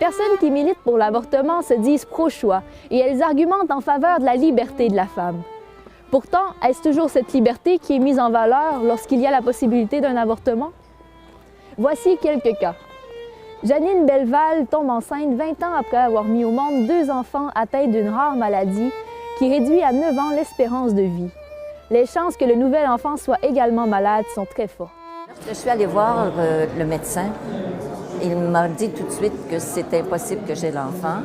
personnes qui militent pour l'avortement se disent pro-choix et elles argumentent en faveur de la liberté de la femme. Pourtant, est-ce toujours cette liberté qui est mise en valeur lorsqu'il y a la possibilité d'un avortement? Voici quelques cas. Janine Belleval tombe enceinte 20 ans après avoir mis au monde 2 enfants atteints d'une rare maladie qui réduit à 9 ans l'espérance de vie. Les chances que le nouvel enfant soit également malade sont très fortes. Lorsque je suis allée voir le médecin, il m'a dit tout de suite que c'était impossible que j'aie l'enfant,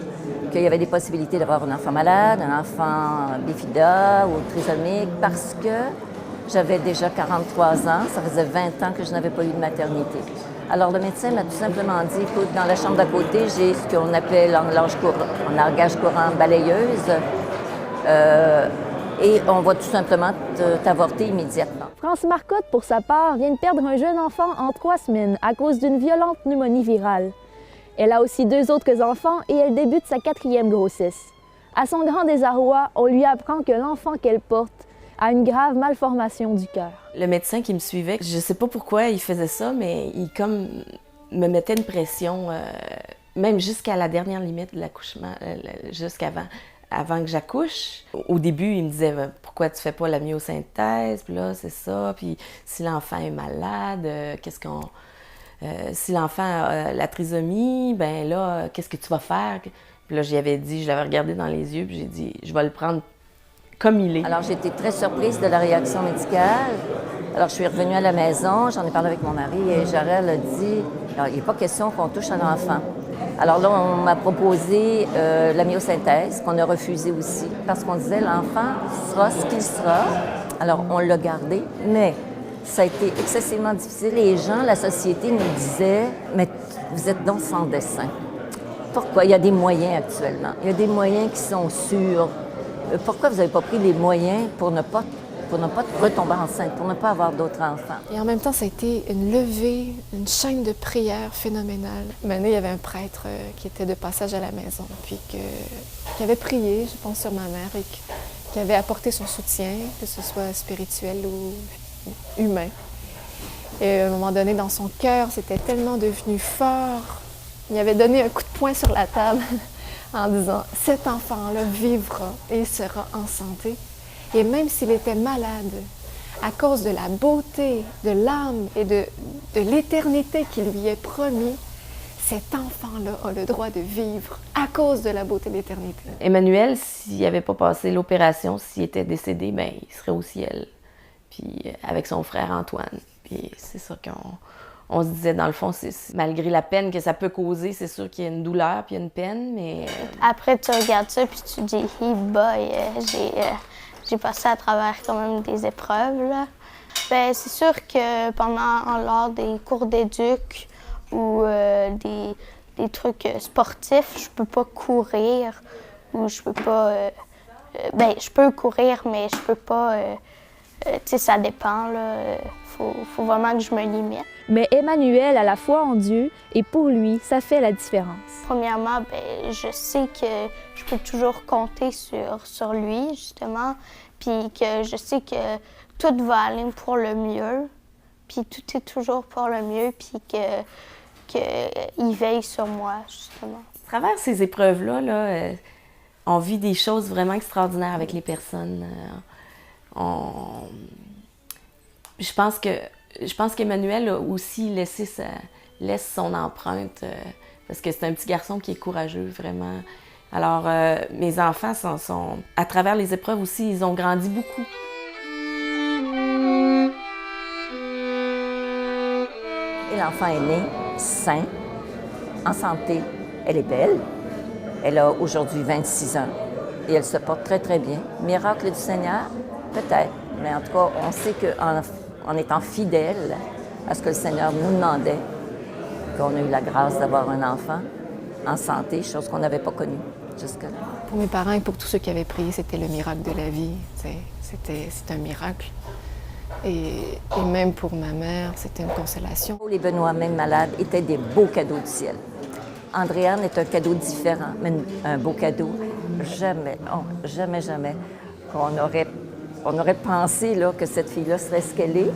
qu'il y avait des possibilités d'avoir un enfant malade, un enfant bifida ou trisomique, parce que j'avais déjà 43 ans, ça faisait 20 ans que je n'avais pas eu de maternité. Alors le médecin m'a tout simplement dit, écoute, dans la chambre d'à côté, j'ai ce qu'on appelle en langage courant balayeuse, et on va tout simplement t'avorter immédiatement. France Marcotte, pour sa part, vient de perdre un jeune enfant en 3 semaines à cause d'une violente pneumonie virale. Elle a aussi 2 autres enfants et elle débute sa 4e grossesse. À son grand désarroi, on lui apprend que l'enfant qu'elle porte a une grave malformation du cœur. Le médecin qui me suivait, je ne sais pas pourquoi il faisait ça, mais il comme me mettait une pression, même jusqu'à la dernière limite de l'accouchement, avant que j'accouche. Au début, il me disait « Pourquoi tu fais pas la myosynthèse? » Puis là, c'est ça. Puis si l'enfant est malade, si l'enfant a la trisomie, ben là, qu'est-ce que tu vas faire? Puis là, j'y avais dit, je l'avais regardé dans les yeux, puis j'ai dit « Je vais le prendre comme il est. » Alors, j'ai été très surprise de la réaction médicale. Alors, je suis revenue à la maison, j'en ai parlé avec mon mari et Jarel a dit « Il n'est pas question qu'on touche à l'enfant. » Alors là, on m'a proposé la myosynthèse, qu'on a refusé aussi, parce qu'on disait l'enfant sera ce qu'il sera. Alors, on l'a gardé, mais ça a été excessivement difficile. Les gens, la société nous disait « Mais vous êtes donc sans dessein. » Pourquoi? Il y a des moyens actuellement. Il y a des moyens qui sont sûrs. Pourquoi vous n'avez pas pris les moyens pour ne pas retomber enceinte, pour ne pas avoir d'autres enfants? Et en même temps, ça a été une levée, une chaîne de prières phénoménale. Une année, il y avait un prêtre qui était de passage à la maison, puis qui avait prié, je pense, sur ma mère et qui avait apporté son soutien, que ce soit spirituel ou humain. Et à un moment donné, dans son cœur, c'était tellement devenu fort. Il avait donné un coup de poing sur la table en disant « Cet enfant-là vivra et sera en santé. » Et même s'il était malade, à cause de la beauté de l'âme et de l'éternité qui lui est promis, cet enfant-là a le droit de vivre à cause de la beauté de l'éternité. Emmanuel, s'il n'avait pas passé l'opération, s'il était décédé, bien, il serait au ciel, puis avec son frère Antoine. Puis c'est ça qu'on se disait, dans le fond, malgré la peine que ça peut causer, c'est sûr qu'il y a une douleur puis il y a une peine, mais... Après, tu regardes ça puis tu dis « Hey boy, j'ai passé à travers quand même des épreuves, là. » Bien, c'est sûr que lors des cours d'éduc ou des trucs sportifs, je peux pas courir ou je peux pas... Bien, je peux courir, mais je peux pas... tu sais, ça dépend, là. Faut vraiment que je me limite. Mais Emmanuel a la foi en Dieu et pour lui, ça fait la différence. Premièrement, bien, je sais que je peux toujours compter sur lui, justement, puis que je sais que tout va aller pour le mieux, puis tout est toujours pour le mieux, puis qu'il veille sur moi, justement. À travers ces épreuves-là, on vit des choses vraiment extraordinaires avec les personnes. Je pense qu'Emmanuel a aussi laisse son empreinte, parce que c'est un petit garçon qui est courageux, vraiment. Alors, mes enfants à travers les épreuves aussi, ils ont grandi beaucoup. Et l'enfant est né sain, en santé. Elle est belle. Elle a aujourd'hui 26 ans et elle se porte très, très bien. Miracle du Seigneur? Peut-être. Mais en tout cas, on sait qu'en étant fidèle à ce que le Seigneur nous demandait, qu'on a eu la grâce d'avoir un enfant en santé, chose qu'on n'avait pas connue jusque-là. Pour mes parents et pour tous ceux qui avaient prié, c'était le miracle de la vie. C'est un miracle. Et même pour ma mère, c'était une consolation. Les Benoît, même malades, étaient des beaux cadeaux du ciel. Andréane est un cadeau différent, mais un beau cadeau. Jamais, jamais on aurait pensé là, que cette fille-là serait ce qu'elle est,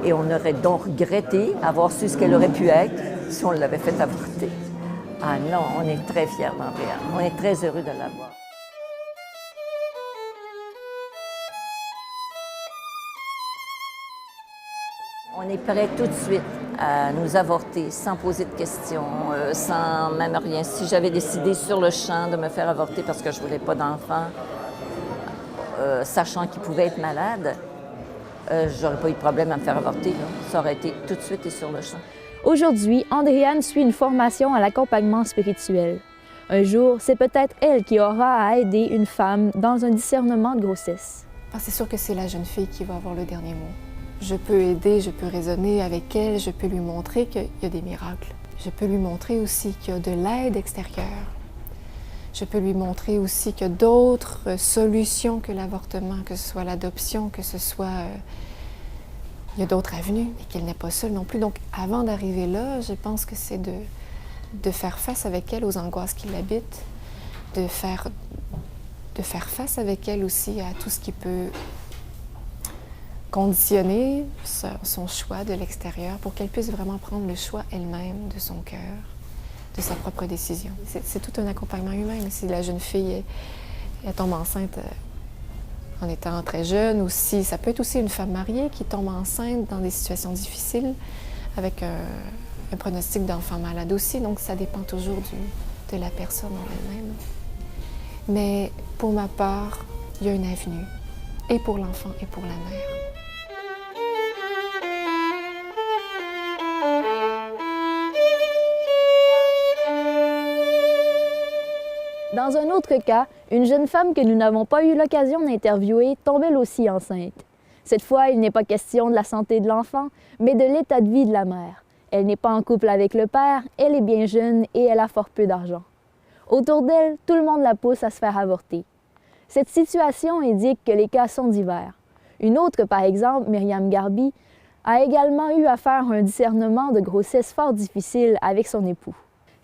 et on aurait donc regretté avoir su ce qu'elle aurait pu être si on l'avait fait avorter. Ah non, on est très fiers d'Andréane. On est très heureux de l'avoir. On est prêt tout de suite à nous avorter sans poser de questions, sans même rien. Si j'avais décidé sur le champ de me faire avorter parce que je ne voulais pas d'enfant, sachant qu'il pouvait être malade, j'aurais pas eu de problème à me faire avorter. Là. Ça aurait été tout de suite et sur le champ. Aujourd'hui, Andréane suit une formation à l'accompagnement spirituel. Un jour, c'est peut-être elle qui aura à aider une femme dans un discernement de grossesse. C'est sûr que c'est la jeune fille qui va avoir le dernier mot. Je peux aider, je peux raisonner avec elle, je peux lui montrer qu'il y a des miracles. Je peux lui montrer aussi qu'il y a de l'aide extérieure. Je peux lui montrer aussi qu'il y a d'autres solutions que l'avortement, que ce soit l'adoption, que ce soit... il y a d'autres avenues et qu'elle n'est pas seule non plus. Donc, avant d'arriver là, je pense que c'est de faire face avec elle aux angoisses qui l'habitent, de faire face avec elle aussi à tout ce qui peut conditionner son choix de l'extérieur pour qu'elle puisse vraiment prendre le choix elle-même de son cœur, de sa propre décision. C'est tout un accompagnement humain. Si la jeune fille elle tombe enceinte en étant très jeune, ou si ça peut être aussi une femme mariée qui tombe enceinte dans des situations difficiles avec un pronostic d'enfant malade aussi. Donc ça dépend toujours de la personne en elle-même. Mais pour ma part, il y a une avenue, et pour l'enfant et pour la mère. Dans un autre cas, une jeune femme que nous n'avons pas eu l'occasion d'interviewer tombe elle aussi enceinte. Cette fois, il n'est pas question de la santé de l'enfant, mais de l'état de vie de la mère. Elle n'est pas en couple avec le père, elle est bien jeune et elle a fort peu d'argent. Autour d'elle, tout le monde la pousse à se faire avorter. Cette situation indique que les cas sont divers. Une autre, par exemple, Myriam Garbi, a également eu à faire un discernement de grossesse fort difficile avec son époux.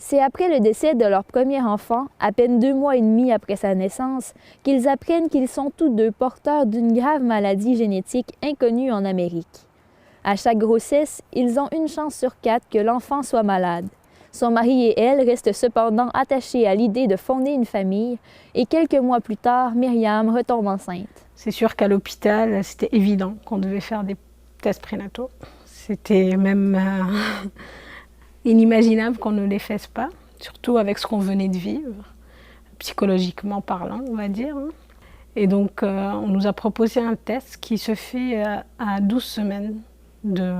C'est après le décès de leur premier enfant, à peine 2 mois et demi après sa naissance, qu'ils apprennent qu'ils sont tous deux porteurs d'une grave maladie génétique inconnue en Amérique. À chaque grossesse, ils ont une chance sur 4 que l'enfant soit malade. Son mari et elle restent cependant attachés à l'idée de fonder une famille et quelques mois plus tard, Myriam retombe enceinte. C'est sûr qu'à l'hôpital, c'était évident qu'on devait faire des tests prénataux. C'était même inimaginable qu'on ne les fasse pas, surtout avec ce qu'on venait de vivre, psychologiquement parlant, on va dire. Et donc, on nous a proposé un test qui se fait à 12 semaines de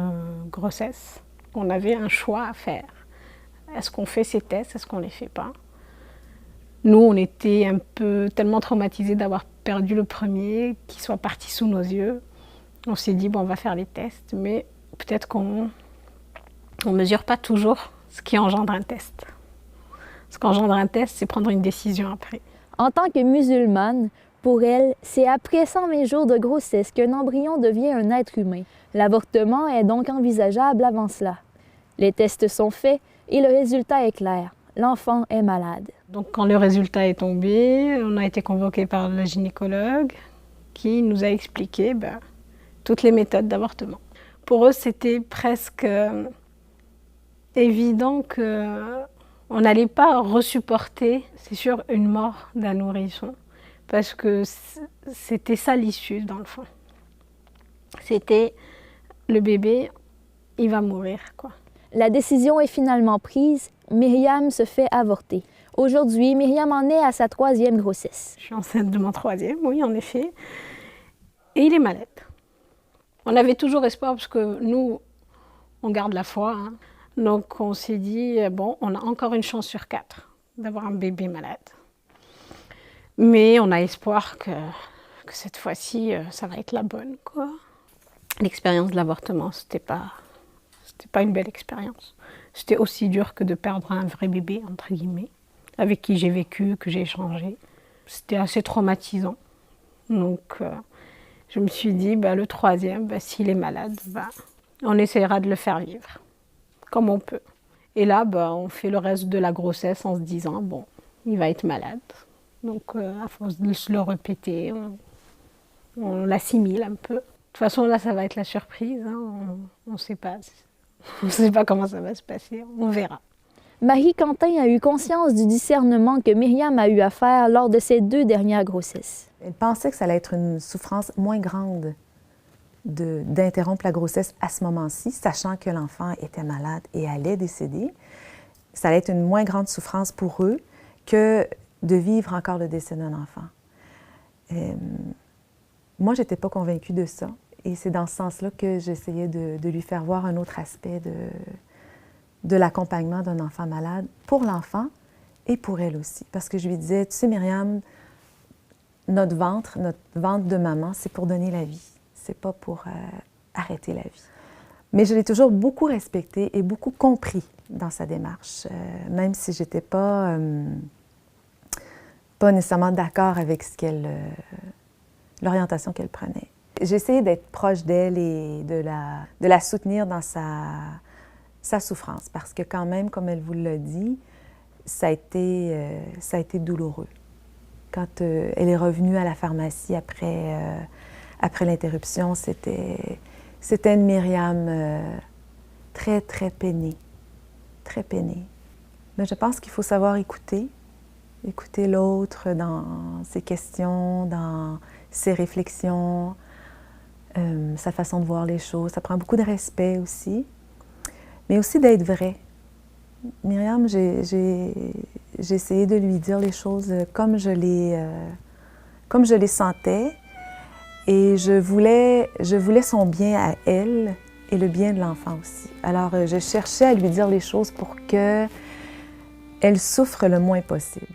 grossesse. On avait un choix à faire. Est-ce qu'on fait ces tests? Est-ce qu'on ne les fait pas? Nous, on était un peu tellement traumatisés d'avoir perdu le premier, qu'il soit parti sous nos yeux. On s'est dit, bon, on va faire les tests, mais peut-être qu'on ne mesure pas toujours ce qui engendre un test. Ce qu'engendre un test, c'est prendre une décision après. En tant que musulmane, pour elle, c'est après 120 jours de grossesse qu'un embryon devient un être humain. L'avortement est donc envisageable avant cela. Les tests sont faits et le résultat est clair. L'enfant est malade. Donc quand le résultat est tombé, on a été convoqué par le gynécologue qui nous a expliqué toutes les méthodes d'avortement. Pour eux, c'était presque évident qu'on n'allait pas resupporter, c'est sûr, une mort d'un nourrisson, parce que c'était ça l'issue dans le fond. C'était le bébé, il va mourir, quoi. La décision est finalement prise, Myriam se fait avorter. Aujourd'hui, Myriam en est à sa 3e grossesse. Je suis enceinte de mon 3e, oui, en effet. Et il est malade. On avait toujours espoir parce que nous, on garde la foi. Hein. Donc on s'est dit, bon, on a encore une chance sur 4 d'avoir un bébé malade. Mais on a espoir que cette fois-ci, ça va être la bonne, quoi. L'expérience de l'avortement, c'était pas une belle expérience. C'était aussi dur que de perdre un vrai bébé, entre guillemets, avec qui j'ai vécu, que j'ai échangé. C'était assez traumatisant. Donc, je me suis dit, le 3e, s'il est malade, on essaiera de le faire vivre, comme on peut. Et là, on fait le reste de la grossesse en se disant, bon, il va être malade. Donc, à force de se le répéter, on l'assimile un peu. De toute façon, là, ça va être la surprise. Hein. On ne sait pas. On ne sait pas comment ça va se passer. On verra. Marie Quentin a eu conscience du discernement que Myriam a eu à faire lors de ses 2 dernières grossesses. Elle pensait que ça allait être une souffrance moins grande d'interrompre la grossesse à ce moment-ci, sachant que l'enfant était malade et allait décéder. Ça allait être une moins grande souffrance pour eux que de vivre encore le décès d'un enfant. Moi, je n'étais pas convaincue de ça. Et c'est dans ce sens-là que j'essayais de lui faire voir un autre aspect de l'accompagnement d'un enfant malade pour l'enfant et pour elle aussi. Parce que je lui disais, tu sais, Myriam, notre ventre de maman, c'est pour donner la vie. C'est pas pour arrêter la vie. Mais je l'ai toujours beaucoup respecté et beaucoup compris dans sa démarche, même si je n'étais pas nécessairement d'accord avec l'orientation qu'elle prenait. J'ai essayé d'être proche d'elle et de la soutenir dans sa souffrance, parce que quand même, comme elle vous l'a dit, ça a été douloureux. Quand elle est revenue à la pharmacie après l'interruption, c'était une Myriam très, très peinée, très peinée. Mais je pense qu'il faut savoir écouter l'autre dans ses questions, dans ses réflexions, sa façon de voir les choses. Ça prend beaucoup de respect aussi, mais aussi d'être vrai. Myriam, j'ai essayé de lui dire les choses comme je les sentais, et je voulais son bien à elle et le bien de l'enfant aussi. Alors, je cherchais à lui dire les choses pour qu'elle souffre le moins possible.